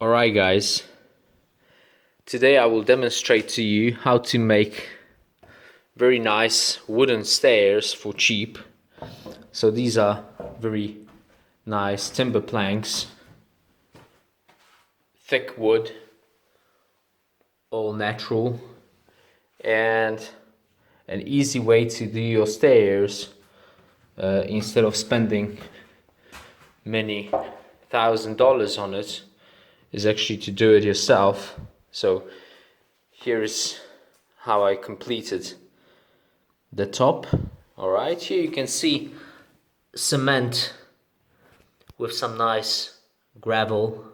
Alright guys, today I will demonstrate to you how to make very nice wooden stairs for cheap. So these are very nice timber planks, thick wood, all natural, and an easy way to do your stairs instead of spending many $1,000s on it is actually to do it yourself. So here is how I completed the top. Alright, here you can see cement with some nice gravel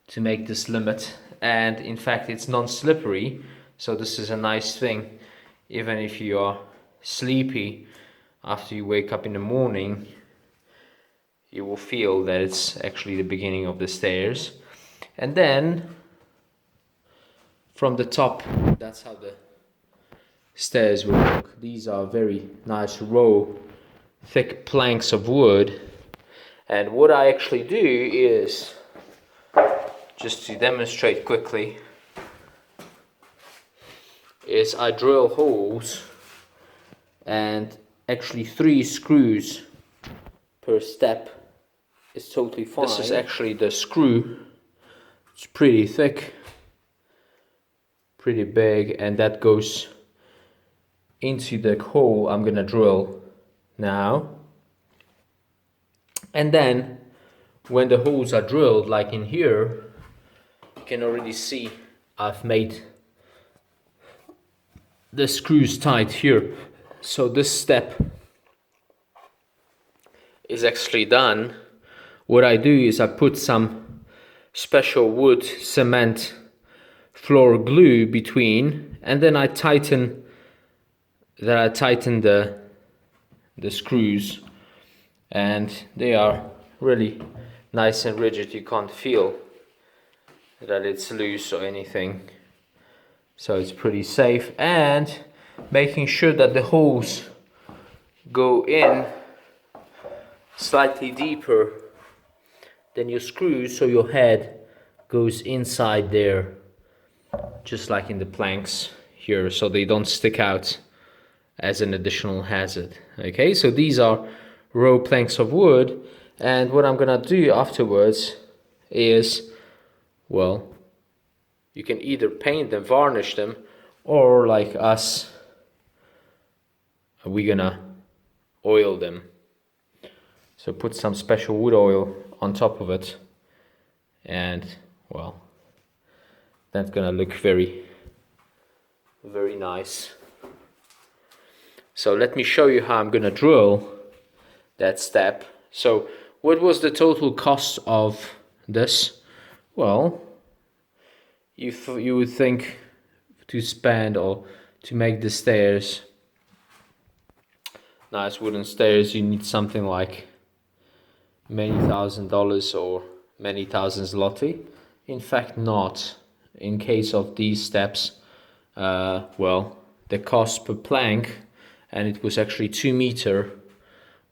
to make this limit, and in fact it's non-slippery, so this is a nice thing. Even if you are sleepy after you wake up in the morning, you will feel that it's actually the beginning of the stairs. And then from the top, that's how the stairs will look. These are very nice raw thick planks of wood, and what I actually do is, just to demonstrate quickly, is I drill holes, and actually 3 screws per step is totally fine. This is actually the screw. It's pretty thick, pretty big, and that goes into the hole I'm gonna drill now. And then when the holes are drilled, like in here, you can already see I've made the screws tight here. So this step is actually done. What I do is I put some special wood cement floor glue between, and then I tighten the screws, and they are really nice and rigid. You can't feel that it's loose or anything, so it's pretty safe. And making sure that the holes go in slightly deeper than your screws, so your head goes inside there, just like in the planks here, so they don't stick out as an additional hazard. Okay, so these are raw planks of wood, and what I'm gonna do afterwards is, well, you can either paint them, varnish them, or like us, we're gonna oil them. So put some special wood oil on top of it, and well, that's gonna look very nice. So let me show you how I'm gonna drill that step. So what was the total cost of this? Well, you would think to spend, or to make the stairs, nice wooden stairs, you need something like many $1,000s or many thousand zloty. In fact, not. In case of these steps, well, the cost per plank, and it was actually 2 meter,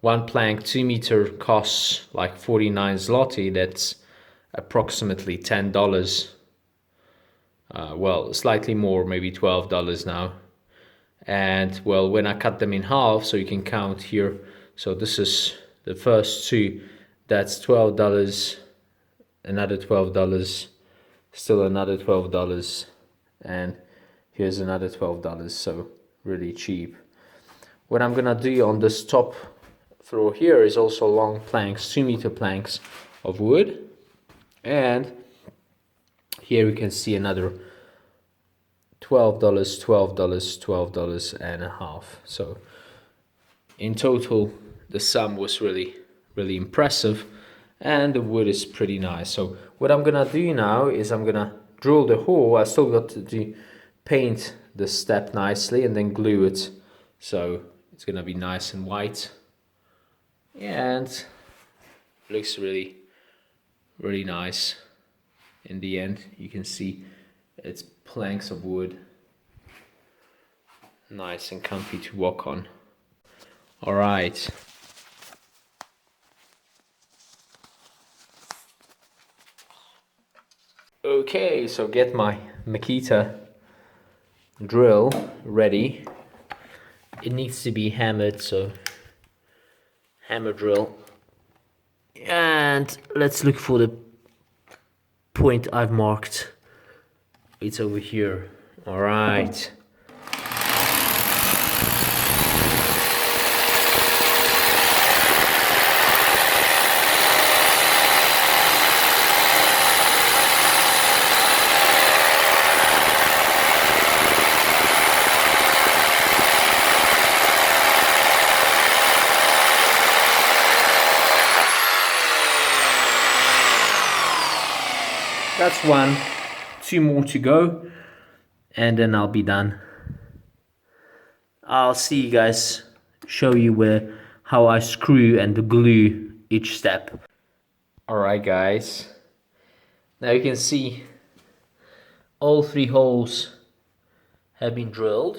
one plank 2 meter costs like 49 zloty. That's approximately $10. Well, slightly more, maybe $12 now. And well, when I cut them in half, so you can count here, so this is the first 2, that's $12, another $12, still another $12, and here's another $12, so really cheap. What I'm gonna do on this top floor here is also long planks, 2 meter planks of wood, and here we can see another $12, $12 and a half. So in total, the sum was really impressive, and the wood is pretty nice. So what I'm gonna do now is I'm gonna drill the hole. I still got to paint the step nicely and then glue it, so it's gonna be nice and white, and looks really nice. In the end, you can see it's planks of wood, nice and comfy to walk on. All right. Okay, so get my Makita drill ready. It needs to be hammered, so hammer drill. And let's look for the point I've marked. It's over here. All right. That's one. 2 more to go, and then I'll be done. I'll see you guys, show you how I screw and glue each step. Alright guys, now you can see all 3 holes have been drilled.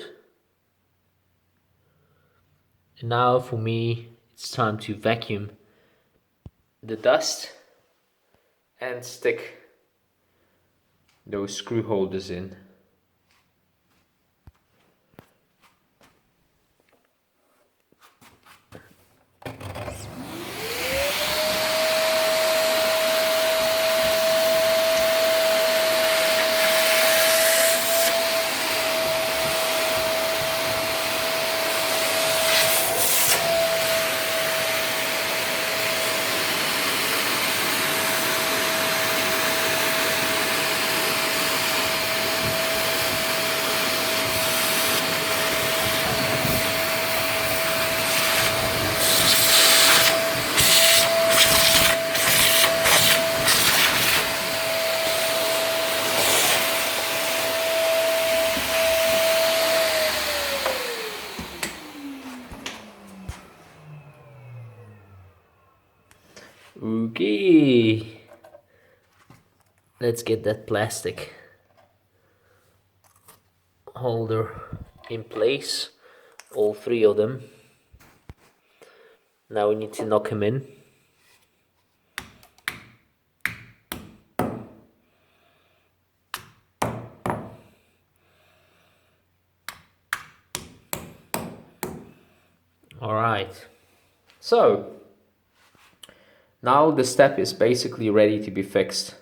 And now for me, it's time to vacuum the dust and stick those screw holders in. Okay, let's get that plastic holder in place, all 3 of them. Now we need to knock them in. Alright, so now the step is basically ready to be fixed.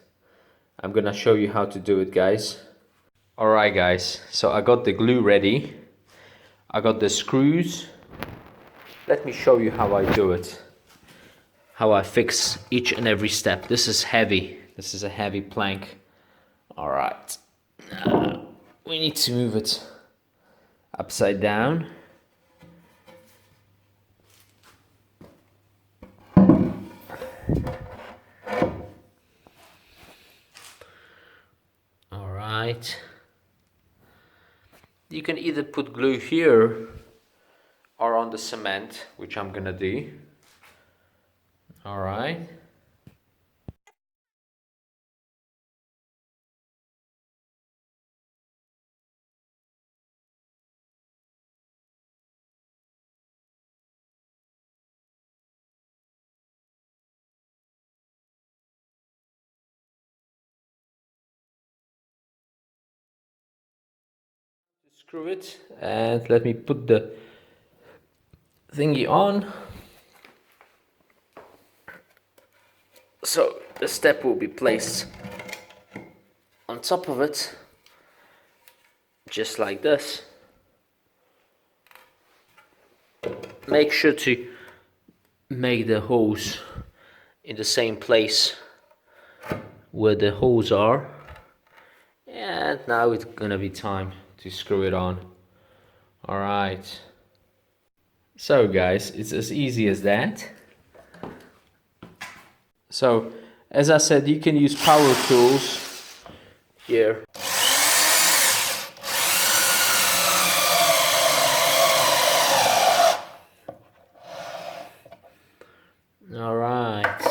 I'm gonna show you how to do it, guys. Alright guys, so I got the glue ready. I got the screws. Let me show you how I do it. How I fix each and every step. This is heavy. This is a heavy plank. Alright. We need to move it upside down. Alright. You can either put glue here or on the cement, which I'm gonna do. Alright. Screw it, and let me put the thingy on. So the step will be placed on top of it, just like this. Make sure to make the holes in the same place where the holes are. And now it's gonna be time to screw it on. Alright. So guys, it's as easy as that. So, as I said, you can use power tools here. Alright.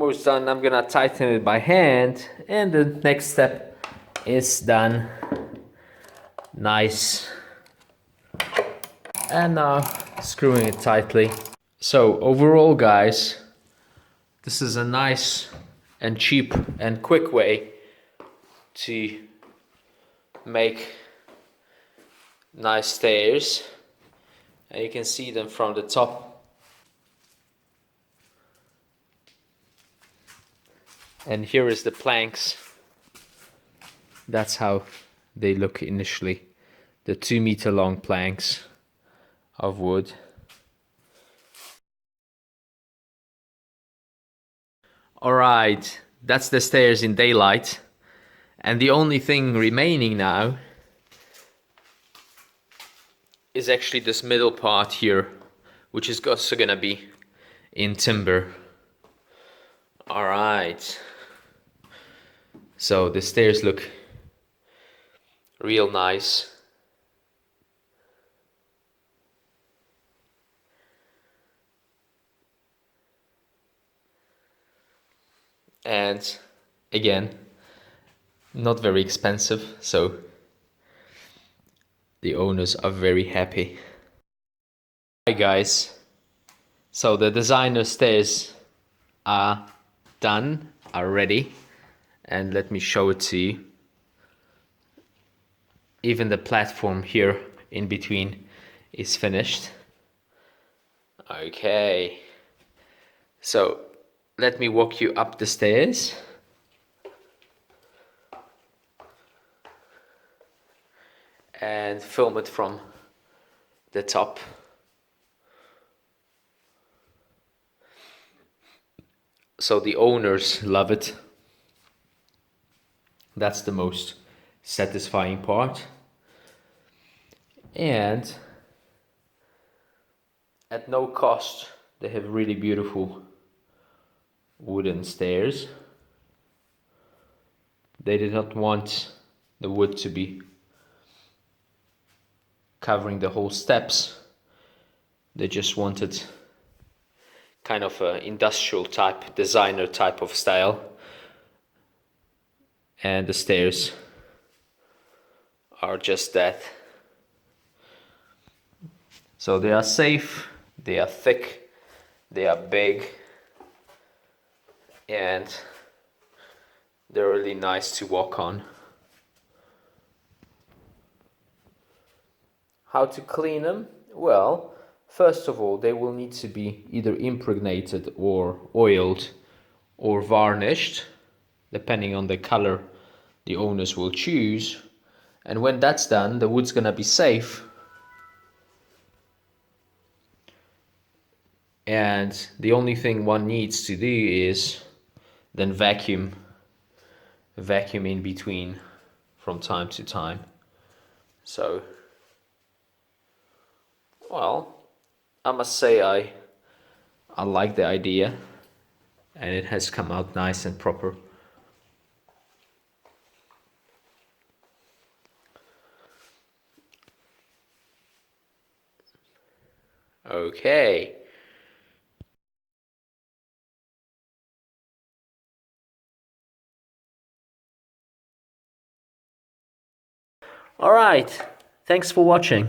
almost done. I'm gonna tighten it by hand, and the next step is done. Nice. And now screwing it tightly. So overall, guys, this is a nice and cheap and quick way to make nice stairs, and you can see them from the top. And here is the planks. That's how they look initially. The 2-meter long planks of wood. Alright, that's the stairs in daylight. And the only thing remaining now is actually this middle part here, which is also gonna be in timber. Alright. So the stairs look real nice. And again, not very expensive, so the owners are very happy. Hi guys, so the designer stairs are done, are ready, and let me show it to you. Even the platform here in between is finished. Okay, so let me walk you up the stairs. And film it from the top. So the owners love it. That's the most satisfying part. And at no cost, they have really beautiful wooden stairs. They did not want the wood to be covering the whole steps. They just wanted kind of an industrial type, designer type of style. And the stairs are just that. So they are safe, they are thick, they are big, and they're really nice to walk on. How to clean them? Well, first of all, they will need to be either impregnated or oiled or varnished, depending on the color the owners will choose. And when that's done, the wood's gonna be safe. And the only thing one needs to do is then vacuum in between from time to time. So, well, I must say I like the idea, and it has come out nice and proper. Okay. All right. Thanks for watching.